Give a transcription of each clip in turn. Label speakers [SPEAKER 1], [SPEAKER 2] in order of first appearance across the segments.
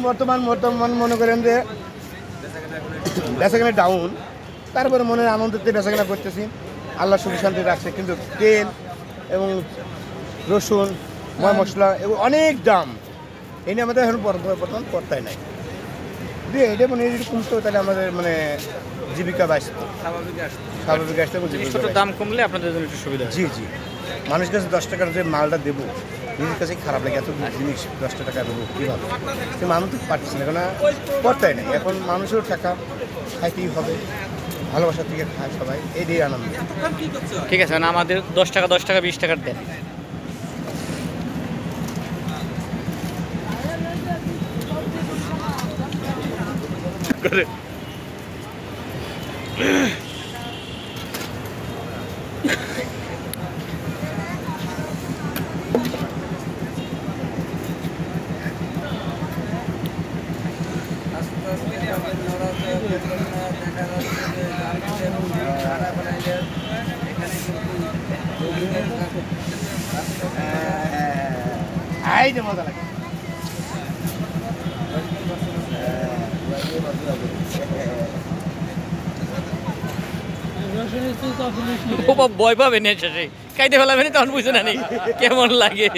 [SPEAKER 1] বর্তমান মনে করেন যে বেচাকেনা ডাউন, তারপরে মনের আনন্দতে বেচাকেনা করতেছি, আল্লাহ সুখ শান্তি রাখছে। কিন্তু তেল এবং রসুন, ময় মশলা এগুলো অনেক দাম, এই নিয়ে আমাদের এখন বর্তমান পড়তাই নাই। দিয়ে এটা মানে যদি কমতো তাহলে আমাদের মানে জীবিকা বাঁচত, স্বাভাবিক আসতে।
[SPEAKER 2] দাম কমলে আপনাদের জন্য একটু সুবিধা।
[SPEAKER 1] জি জি, মানুষের কাছে 10 টাকার যে মালটা দেবো, নিজের কাছে খারাপ লাগে, এত জিনিস 10 টাকা দেবো কীভাবে? সে মানুষ তো পারছে না, কেন পড়তাই নাই। এখন মানুষেরও টাকা খাইতেই হবে, ভালোবাসার থেকে খায় সবাই, এটাই আনন্দ।
[SPEAKER 2] ঠিক আছে, মানে আমাদের 10 টাকা 20 টাকার দেন।
[SPEAKER 1] এই যে মজা লাগে।
[SPEAKER 2] ভয় পাবেন শেষে, খাইতে ফেলাবেন তখন বুঝে না নি কেমন লাগে।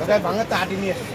[SPEAKER 1] না ভাঙা তো আটি নিয়ে আসছে।